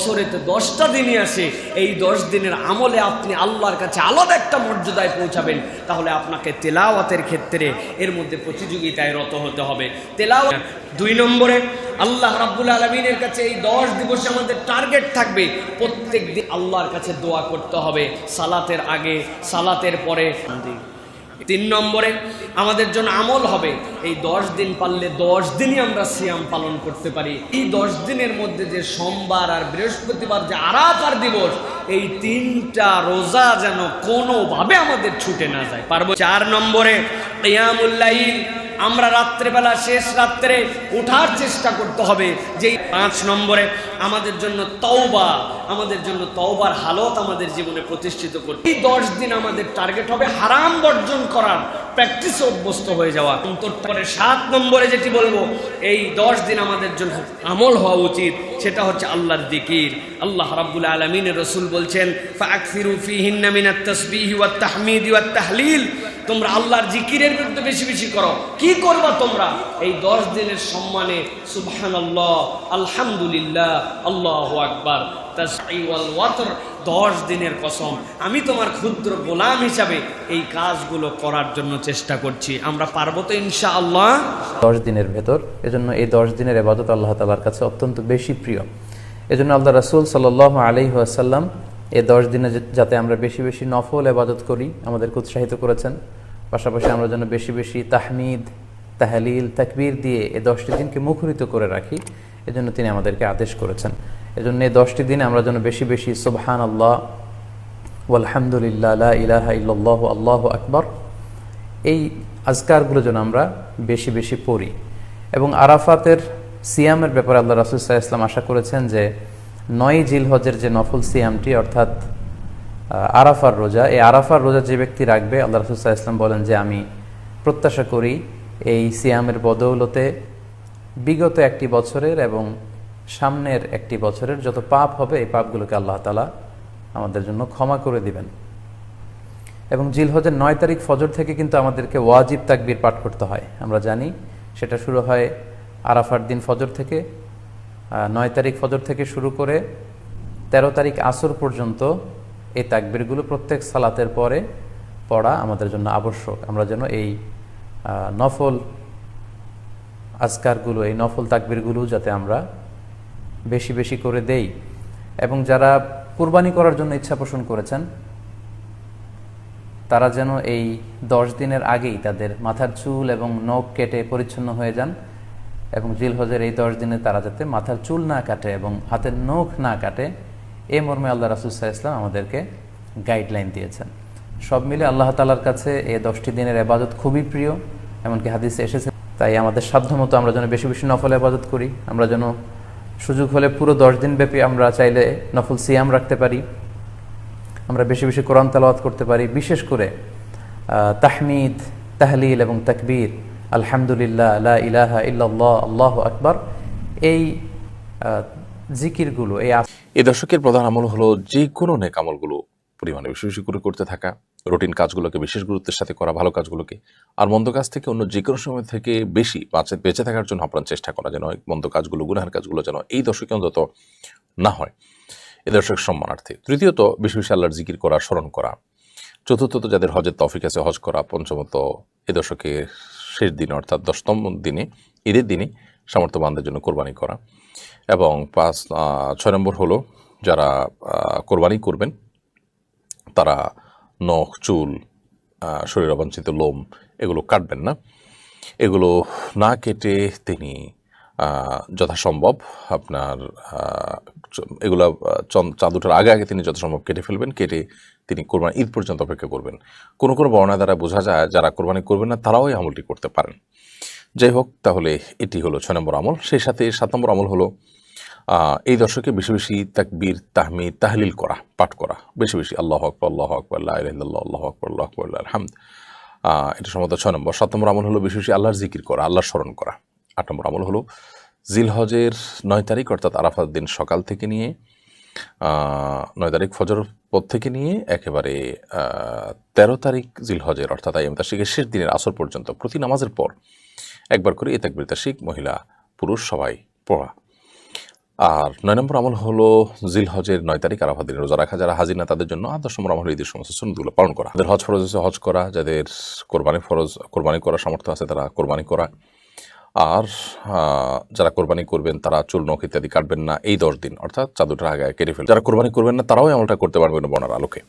বছরেতে 10টা দিনই আসে, এই 10 দিনের আমলে আপনি আল্লাহর কাছে আলাদা একটা মর্যাদায় পৌঁছাবেন। তাহলে আপনাকে তেলাওয়াতের ক্ষেত্রে এর মধ্যে প্রতিযোগিতায় রত হতে হবে। তেলাওয়াত 2 নম্বরে আল্লাহ রাব্বুল আলামিনের কাছে এই 10 দিবসে আমাদের টার্গেট থাকবে প্রত্যেক দিন আল্লাহর কাছে দোয়া করতে হবে, সালাতের আগে, সালাতের পরে। 3 নম্বরে আমাদের জন্য আমল হবে, এই 10 দিন পারলে 10 দিনই আমরা সিয়াম পালন করতে পারি। এই 10 দিনের মধ্যে যে সোমবার আর বৃহস্পতিবার যে আরাফার দিবস, এই 3টা রোজা যেন কোনোভাবে আমাদের ছুটে না যায়, পারবো। 4 নম্বরে কিয়ামুল লাইল, আমরা রাত্রেবেলা শেষ রাত্রে ওঠার চেষ্টা করতে হবে। যেই 5 নম্বরে আমাদের জন্য তওবা, আমাদের জন্য তওবার হালত আমাদের জীবনে প্রতিষ্ঠিত করতে। এই 10 দিন আমাদের টার্গেট হবে হারাম বর্জন করার প্র্যাকটিসে অভ্যস্ত হয়ে যাওয়া। তারপরে 7 নম্বরে যেটি বলবো, এই 10 দিন আমাদের জন্য আমল হওয়া উচিত, সেটা হচ্ছে আল্লাহর জিকির। আল্লাহ রাব্বুল আলামিনের রাসূল বলছেন, ফাআকসিরু ফীহিন্না মিনাত তাসবিহি ওয়াত তাহমিদি ওয়াত তাহলিল, তোমরা আল্লাহর জিকিরের বিরুদ্ধে বেশি বেশি করো। কি করবা তোমরা? এই 10 দিনের সম্মানে সুবহানাল্লাহ, আলহামদুলিল্লাহ, আল্লাহু আকবার, তাসবিহ ওয়াল ওয়াতর, 10 দিনের কসম আমি তোমার ক্ষুদ্র গোলাম হিসাবে এই কাজগুলো করার জন্য চেষ্টা করছি। আমরা পারবো তো ইনশাআল্লাহ? 10 দিনের ভেতর, এজন্য এই 10 দিনের ইবাদত আল্লাহ তাআলার কাছে অত্যন্ত বেশি প্রিয়। এজন্য আল্লাহ রাসূল সাল্লাল্লাহু আলাইহি ওয়াসাল্লাম এই 10 দিনে যাতে আমরা বেশি বেশি নফল ইবাদত করি আমাদেরকে উৎসাহিত করেছেন। পাশাপাশি আমরা যেন বেশি বেশি তাহমিদ, তাহলিল, তাকবীর দিয়ে এই 10টি দিনকে মুখরিত করে রাখি, এজন্য তিনি আমাদেরকে আদেশ করেছেন। এজন্য এই 10টি দিনে আমরা যেন বেশি বেশি সুবহানাল্লাহ ওয়ালহামদুলিল্লাহ লা ইলাহা ইল্লাল্লাহু আল্লাহু আকবার, এই আজকারগুলো যেন আমরা বেশি বেশি পড়ি। এবং আরাফাতের সিয়ামের ব্যাপারে আল্লাহ রাসূল সাল্লাল্লাহু আলাইহি ওয়াসাল্লাম আশা করেছেন যে 9 জিলহজের যে নফল সিয়ামটি, অর্থাৎ আরাফার রোজা, এই আরাফার রোজা যে ব্যক্তি রাখবে, আল্লাহ রাসূল সাল্লাল্লাহু আলাইহি ওয়াসাল্লাম বলেন যে আমি প্রত্যাশা করি এই সিয়ামের বদৌলতে বিগত একটি বছরের এবং সামনের একটি বছরের যত পাপ হবে, এই পাপগুলোকে আল্লাহ তাআলা আমাদের জন্য ক্ষমা করে দিবেন। এবং জিলহজের 9 তারিখ ফজর থেকে কিন্তু আমাদেরকে ওয়াজিব তাকবীর পাঠ করতে হয়। আমরা জানি সেটা শুরু হয় আরাফার দিন ফজর থেকে। 9 তারিখ ফজর থেকে শুরু করে 13 তারিখ আসর পর্যন্ত এই তাকবীরগুলো প্রত্যেক সালাতের পরে পড়া আমাদের জন্য আবশ্যক। আমরা যেন এই নফল আজকারগুলো, এই নফল তাকবীরগুলো যাতে আমরা বেশি বেশি করে দেই। এবং যারা কুরবানি করার জন্য ইচ্ছা পোষণ করেছেন, তারা যেন এই 10 দিনের আগেই তাদের মাথার চুল এবং নখ কেটে পরিচ্ছন্ন হয়ে যান। এবং জিলহজের এই 10 দিনে তারা যাতে মাথার চুল না কাটে এবং হাতের নখ না কাটে, এই মর্মে আল্লাহ রাসূল সাল্লাল্লাহু আলাইহি ওয়াসাল্লাম আমাদেরকে গাইডলাইন দিয়েছেন। সব মিলে আল্লাহ তাআলার কাছে এই 10টি দিনের ইবাদত খুবই প্রিয়, এমনকি হাদিসে এসেছে। তাই আমাদের সাধ্যমতো আমরা যেন বেশি বেশি নফল ইবাদত করি। আমরা যেন সুযোগ হলে পুরো 10 দিন ব্যাপী আমরা চাইলে নফল সিয়াম রাখতে পারি, আমরা বেশি বেশি কোরআন তেলাওয়াত করতে পারি। বিশেষ করে তাহমিদ, তাহলিল এবং তাকবীর, আলহামদুলিল্লাহ, লা ইলাহা ইল্লাল্লাহ, আল্লাহু আকবার, এই জিকিরগুলো এই দশকের প্রধান আমল হলো যে কোনো নেক আমলগুলো পরিমাণে বেশি বেশি করে করতে থাকা, রুটিন কাজগুলোকে বিশেষ গুরুত্বের সাথে করা, ভালো কাজগুলোকে, আর মন্দ কাজ থেকে অন্য যে কোনো সময় থেকে বেশি বেঁচে থাকার জন্য আপ্রাণ চেষ্টা করা, যেন মন্দ কাজগুলো, গুনাহের কাজগুলো যেন এই দশকে অন্তত না হয়, এ দর্শক সম্মানার্থে। তৃতীয়ত বেশি বেশি আল্লাহর জিকির করা, স্মরণ করা। চতুর্থত যাদের হজের তৌফিক আছে হজ করা। পঞ্চমত এ দশকের শেষ দিনে অর্থাৎ 10তম দিনে, ঈদের দিনে সামর্থ্যবানদের জন্য কোরবানি করা। এবং 6 নম্বর হলো যারা কোরবানি করবেন তারা নখ, চুল, শরীর অবাঞ্ছিত লোম এগুলো কাটবেন না। এগুলো না কেটে তিনি যথাসম্ভব আপনার এগুলো চাঁদ ওঠার আগে আগে তিনি যথাসম্ভব কেটে ফেলবেন। কেটে তিনি কোরবানি ঈদ পর্যন্ত অপেক্ষা করবেন। কোনো কোনো বর্ণনা দ্বারা বোঝা যায় যারা কোরবানি করবেন না তারাও এই আমলটি করতে পারেন। যাই হোক, তাহলে এটি হলো 6 নম্বর আমল। সেই সাথে 7 নম্বর আমল হলো এই দশকে বেশি বেশি তাকবীর, তাহমিদ, তাহলিল করা, পাঠ করা, বেশি বেশি আল্লাহু আকবার, আল্লাহু আকবার, লা ইলাহা ইল্লাল্লাহ, আল্লাহু আকবার, আল্লাহু আকবার, লিল্লাহিল হামদ। এটা সম্ভবত 6 নম্বর। 7 নম্বর আমল হলো বেশি বেশি আল্লাহর জিকির করা, আল্লাহর স্মরণ করা। 8 নম্বর আমল হলো জিলহজের 9 তারিখ অর্থাৎ আরাফার দিন সকাল থেকে নিয়ে 9 তারিখ ফজর পর থেকে নিয়ে একেবারে 13 তারিখ জিলহজের অর্থাৎ আইয়ামে তাশরিকের শেষ দিনের আসর পর্যন্ত প্রতি নামাজের পর একবার করে এই তাকবীর তাশরিক মহিলা পুরুষ সবাই পড়া। আর 9 নম্বর আমল হলো জিলহজের 9 তারিখ আরাফা দিনে রোজা রাখা। যারা হাজি না তাদের জন্য। আর 10 নম্বর আমল হলো ঈদের সমস্ত সুন্নতগুলো পালন করা। যাদের হজ ফরজ আছে হজ করা, যাদের কোরবানি করার সামর্থ্য আছে তারা কোরবানি করা। আর যারা কোরবানি করবেন তারা চুল নখ ইত্যাদি কাটবেন না এই 10 দিন, অর্থাৎ চাঁদুটার আগে কেটে ফেলবেন। যারা কোরবানি করবেন না তারাও আমলটা করতে পারবেন বর্ণার আলোকে।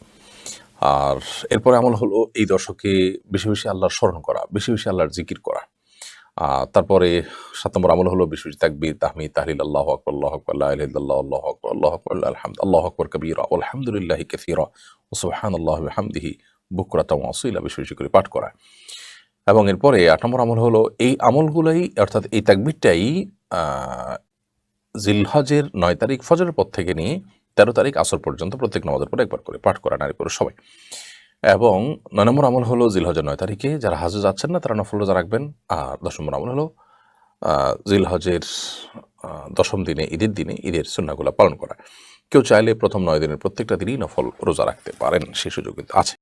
আর এরপরে আমল হলো এই দশকে বেশি বেশি আল্লাহর স্মরণ করা, বেশি বেশি আল্লাহর জিকির করা। তারপরে 7 নম্বর আমল হলো বেশি বেশি তাকবীর, তাহমিদ, তাহলিল, আল্লাহু আকবার, আল্লাহু আকবার, লা ইলাহা ইল্লাল্লাহ, আল্লাহু আকবার, আল্লাহু আকবার, আল্লাহু আকবার কাবীরা, আলহামদুলিল্লাহি কাসীরা, ওয়া সুবহানাল্লাহি ওয়া বিহামদিহি বুকরাতাও ওয়া আসীলা, বেশি বেশি করে পাঠ করা। এবং এরপরে 8 নম্বর আমল হলো এই আমলগুলাই, অর্থাৎ এই তাকবীরটাই জিলহজের 9 তারিখ ফজরের পর থেকে নিয়ে 13 তারিখ আসর পর্যন্ত প্রত্যেক নামাজের পর একবার করে পাঠ করা, নারী পুরুষ সবাই। এবং 9 নম্বর আমল হলো জিলহজের 9 তারিখে যারা হাজে যাচ্ছেন না তারা নফল রোজা রাখবেন। আর 10 নম্বর আমল হলো জিলহজের 10ম দিনে, ঈদের দিনে ঈদের সুন্নাহগুলো পালন করা। কেউ চাইলে প্রথম 9 দিনের প্রত্যেকটা দিনই নফল রোজা রাখতে পারেন, সেই সুযোগ কিন্তু আছে।